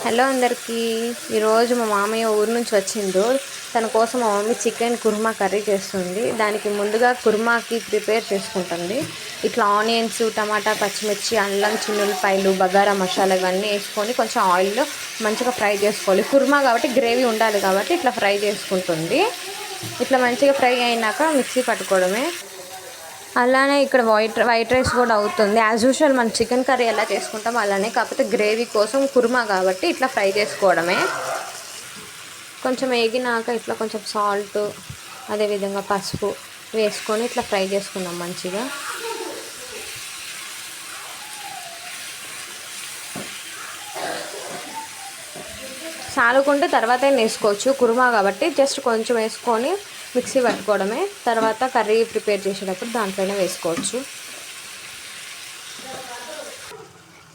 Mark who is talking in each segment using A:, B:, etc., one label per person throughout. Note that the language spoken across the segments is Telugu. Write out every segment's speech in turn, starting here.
A: హలో అందరికీ. ఈరోజు మా మామయ్య ఊరు నుంచి వచ్చిండు. తన కోసం మా మమ్మీ చికెన్ కుర్మా కర్రీ చేస్తుంది. దానికి ముందుగా కుర్మాకి ప్రిపేర్ చేసుకుంటుంది. ఇట్లా ఆనియన్స్, టమాటా, పచ్చిమిర్చి, అల్లం, చిన్నులపాయలు, బగారా మసాలా ఇవన్నీ వేసుకొని కొంచెం ఆయిల్లో మంచిగా ఫ్రై చేసుకోవాలి. కుర్మా కాబట్టి గ్రేవీ ఉండాలి కాబట్టి ఇట్లా ఫ్రై చేసుకుంటుంది. ఇట్లా మంచిగా ఫ్రై అయినాక మిక్సీ పట్టుకోవడమే. అలానే ఇక్కడ వైట్ రైస్ కూడా అవుతుంది. యాజ్ యూజువల్ మనం చికెన్ కర్రీ ఎలా చేసుకుంటాం అలానే, కాకపోతే గ్రేవీ కోసం కుర్మా కాబట్టి ఇట్లా ఫ్రై చేసుకోవడమే. కొంచెం వేగినాక ఇట్లా కొంచెం సాల్ట్, అదేవిధంగా పసుపు వేసుకొని ఇట్లా ఫ్రై చేసుకుందాం మంచిగా. సాలుకుంటే తర్వాత వేసుకోవచ్చు, కుర్మా కాబట్టి జస్ట్ కొంచెం వేసుకొని మిక్సీ పట్టుకోవడమే. తర్వాత కర్రీ ప్రిపేర్ చేసేటప్పుడు దాంట్లోనే వేసుకోవచ్చు.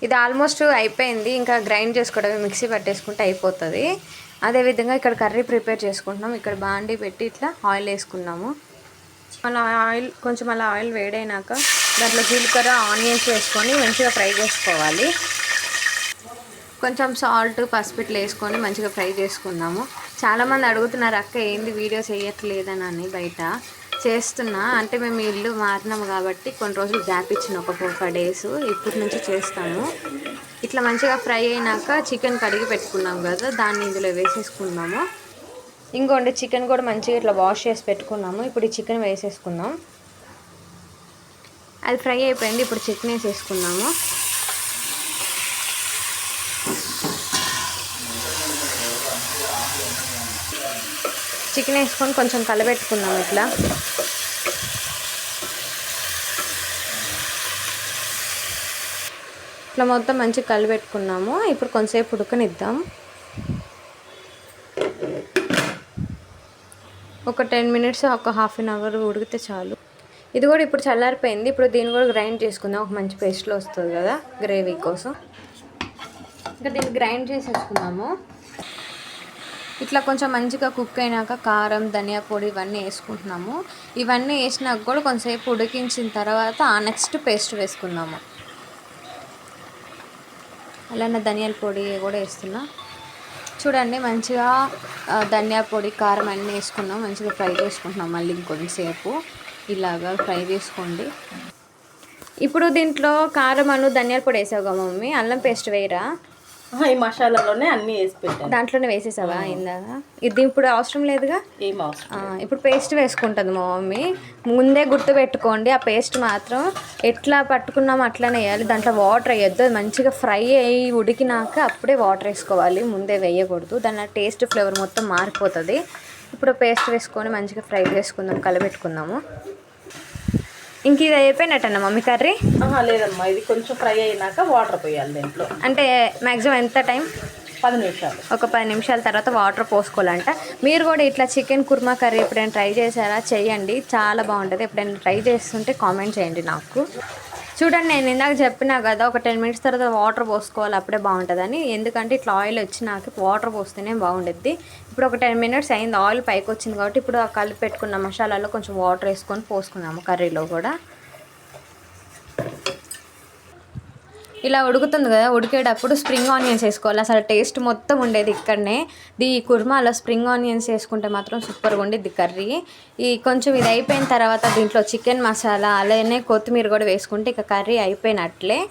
A: ఇది ఆల్మోస్ట్ అయిపోయింది, ఇంకా గ్రైండ్ చేసుకోవడమే, మిక్సీ పట్టేసుకుంటే అయిపోతుంది. అదేవిధంగా ఇక్కడ కర్రీ ప్రిపేర్ చేసుకుంటున్నాం. ఇక్కడ బాండీ పెట్టి ఇట్లా ఆయిల్ వేసుకున్నాము. అలా ఆయిల్ వేడైనాక దాంట్లో జీలకర్ర, ఆనియన్స్ వేసుకొని మంచిగా ఫ్రై చేసుకోవాలి. కొంచెం సాల్ట్, పసుపు ఇట్లా వేసుకొని మంచిగా ఫ్రై చేసుకుందాము. చాలామంది అడుగుతున్నారు, అక్క ఏంది వీడియోస్ వేయట్లేదని. బయట చేస్తున్నా అంటే మేము ఇల్లు మారినాము కాబట్టి కొన్ని రోజులు గ్యాప్ ఇచ్చిన, ఒక 4-5 డేస్ ఇప్పటి నుంచి చేస్తాము. ఇట్లా మంచిగా ఫ్రై అయినాక చికెన్ కడిగి పెట్టుకున్నాం కదా, దాన్ని ఇందులో వేసేసుకున్నాము. ఇంకోండి చికెన్ కూడా మంచిగా ఇట్లా వాష్ చేసి పెట్టుకున్నాము. ఇప్పుడు ఈ చికెన్ వేసేసుకుందాం. అది ఫ్రై అయిపోయింది. ఇప్పుడు చికెన్ వేసేసుకున్నాము. చికెన్ వేసుకొని కొంచెం కలబెట్టుకున్నాం. ఇట్లా మొత్తం మంచిగా కలబెట్టుకున్నాము. ఇప్పుడు కొంచెంసేపు ఉడకనిద్దాం. ఒక 10 మినిట్స్, ఒక హాఫ్ అన్ అవర్ ఉడికితే చాలు. ఇది కూడా ఇప్పుడు చల్లారిపోయింది. ఇప్పుడు దీన్ని కూడా గ్రైండ్ చేసుకుందాం. ఒక మంచి పేస్ట్లో వస్తుంది కదా గ్రేవీ కోసం. ఇంకా దీన్ని గ్రైండ్ చేసేసుకున్నాము. ఇట్లా కొంచెం మంచిగా కుక్ అయినాక కారం, ధనియా పొడి ఇవన్నీ వేసుకుంటున్నాము. ఇవన్నీ వేసినాక కూడా కొంచెంసేపు ఉడికించిన తర్వాత నెక్స్ట్ పేస్ట్ వేసుకున్నాము. అలానే ధనియాల పొడి కూడా వేస్తున్నా. చూడండి మంచిగా ధనియా పొడి, కారం అన్నీ వేసుకున్నాం. మంచిగా ఫ్రై చేసుకుంటున్నాం. మళ్ళీ ఇంకొంచెంసేపు ఇలాగా ఫ్రై చేసుకోండి. ఇప్పుడు దీంట్లో కారం, ధనియాల పొడి వేసావు కదా మమ్మీ, అల్లం పేస్ట్ వేయరా?
B: ఈ మసాలాలోనే అన్నీ వేసి పెట్టాను.
A: దాంట్లోనే వేసేసావా ఇందాక? ఇది ఇప్పుడు అవసరం లేదుగా.
B: ఏం అవసరం.
A: ఇప్పుడు పేస్ట్ వేసుకుంటుంది మా మమ్మీ. ముందే గుర్తు పెట్టుకోండి, ఆ పేస్ట్ మాత్రం ఎట్లా పట్టుకున్నామో అట్లానే వేయాలి. దాంట్లో వాటర్ వేయద్దు. అది మంచిగా ఫ్రై అయ్యి ఉడికినాక అప్పుడే వాటర్ వేసుకోవాలి, ముందే వేయకూడదు. దాని టేస్ట్, ఫ్లేవర్ మొత్తం మారిపోతుంది. ఇప్పుడు పేస్ట్ వేసుకొని మంచిగా ఫ్రై చేసుకుందాం, కలబెట్టుకుందాము. ఇంక ఇది అయిపోయినట్టన్నా మమ్మీ కర్రీ?
B: లేదమ్మా, ఇది కొంచెం ఫ్రై అయినాక వాటర్ పోయాలి దీంట్లో.
A: అంటే మ్యాక్సిమం ఎంత టైం?
B: 10 నిమిషాలు.
A: ఒక 10 నిమిషాల తర్వాత వాటర్ పోసుకోవాలంట. మీరు కూడా ఇట్లా చికెన్ కుర్మా కర్రీ ఎప్పుడైనా ట్రై చేశారా? చేయండి, చాలా బాగుంటుంది. ఎప్పుడైనా ట్రై చేస్తుంటే కామెంట్ చేయండి నాకు. చూడండి, నేను ఇందాక చెప్పినా కదా, ఒక 10 మినిట్స్ తర్వాత వాటర్ పోసుకోవాలి, అప్పుడే బాగుంటుందని. ఎందుకంటే ఇట్లా ఆయిల్ వచ్చినాక వాటర్ పోస్తేనే బాగుంటుంది. ఇప్పుడు ఒక 10 మినిట్స్ అయింది, ఆయిల్ పైకి వచ్చింది కాబట్టి ఇప్పుడు ఆ కలిపి పెట్టుకున్న మసాలాలో కొంచెం వాటర్ వేసుకొని పోసుకున్నాము కర్రీలో కూడా. ఇలా ఉడుకుతుంది కదా, ఉడికేటప్పుడు స్ప్రింగ్ ఆనియన్స్ వేసుకోవాలి. అసలు టేస్ట్ మొత్తం ఉండేది ఇక్కడనే. ఈ కుర్మాలో స్ప్రింగ్ ఆనియన్స్ వేసుకుంటే మాత్రం సూపర్గా ఉండేది కర్రీ. కొంచెం ఇది అయిపోయిన తర్వాత దీంట్లో చికెన్ మసాలా, అలానే కొత్తిమీర కూడా వేసుకుంటే ఇక కర్రీ అయిపోయినట్లే.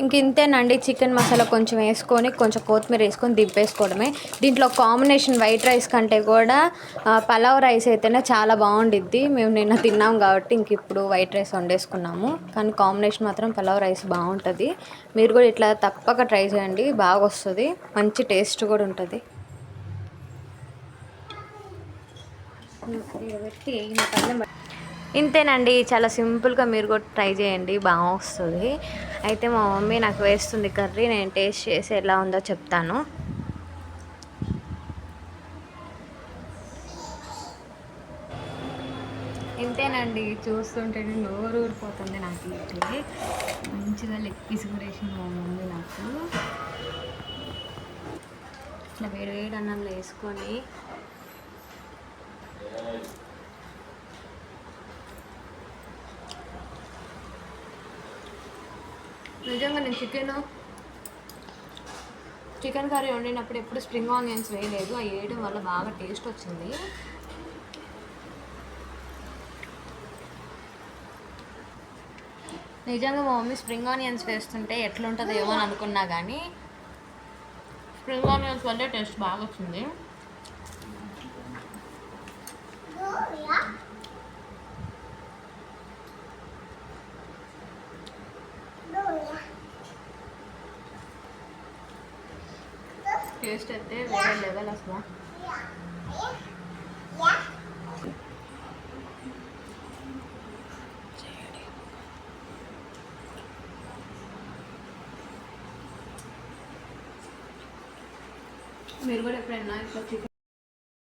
A: ఇంక ఇంతేనండి. చికెన్ మసాలా కొంచెం వేసుకొని కొంచెం కొత్తిమీర వేసుకొని దింపేసుకోవడమే. దీంట్లో కాంబినేషన్ వైట్ రైస్ కంటే కూడా పలావ్ రైస్ అయితేనే చాలా బాగుండిద్ది. మేము నిన్న తిన్నాం కాబట్టి ఇంక ఇప్పుడు వైట్ రైస్ వండేసుకున్నాము. కానీ కాంబినేషన్ మాత్రం పలావ్ రైస్ బాగుంటుంది. మీరు కూడా ఇట్లా తప్పక ట్రై చేయండి, బాగా వస్తుంది, మంచి టేస్ట్ కూడా ఉంటుంది. ఇంతేనండి, చాలా సింపుల్గా మీరు కూడా ట్రై చేయండి, బాగా వస్తుంది. అయితే మా మమ్మీ నాకు వేస్తుంది కర్రీ, నేను టేస్ట్ చేసి ఎలా ఉందో చెప్తాను. ఇంతేనండి, చూస్తుంటేనే నోరు ఊరిపోతుంది నాకు. ఇట్లా మంచిగా లెగ్ పీస్ కూడా వేసింది మా మమ్మీ నాకు. ఇట్లా వేడి అన్నంలో వేసుకొని నిజంగా నేను చికెన్ చికెన్ కర్రీ వండినప్పుడు ఎప్పుడు స్ప్రింగ్ ఆనియన్స్ వేయలేదు, అవి వేయడం వల్ల బాగా టేస్ట్ వచ్చింది. నిజంగా మా మమ్మీ స్ప్రింగ్ ఆనియన్స్ వేస్తుంటే ఎట్లుంటుందో ఏమో అని అనుకున్నా, కానీ స్ప్రింగ్ ఆనియన్స్ వల్లే టేస్ట్ బాగా వచ్చింది. టేస్ట్ అయితే వేరే లెవెల్ అసలు. మీరు కూడా ఎప్పుడైనా ఇట్లా చికెన్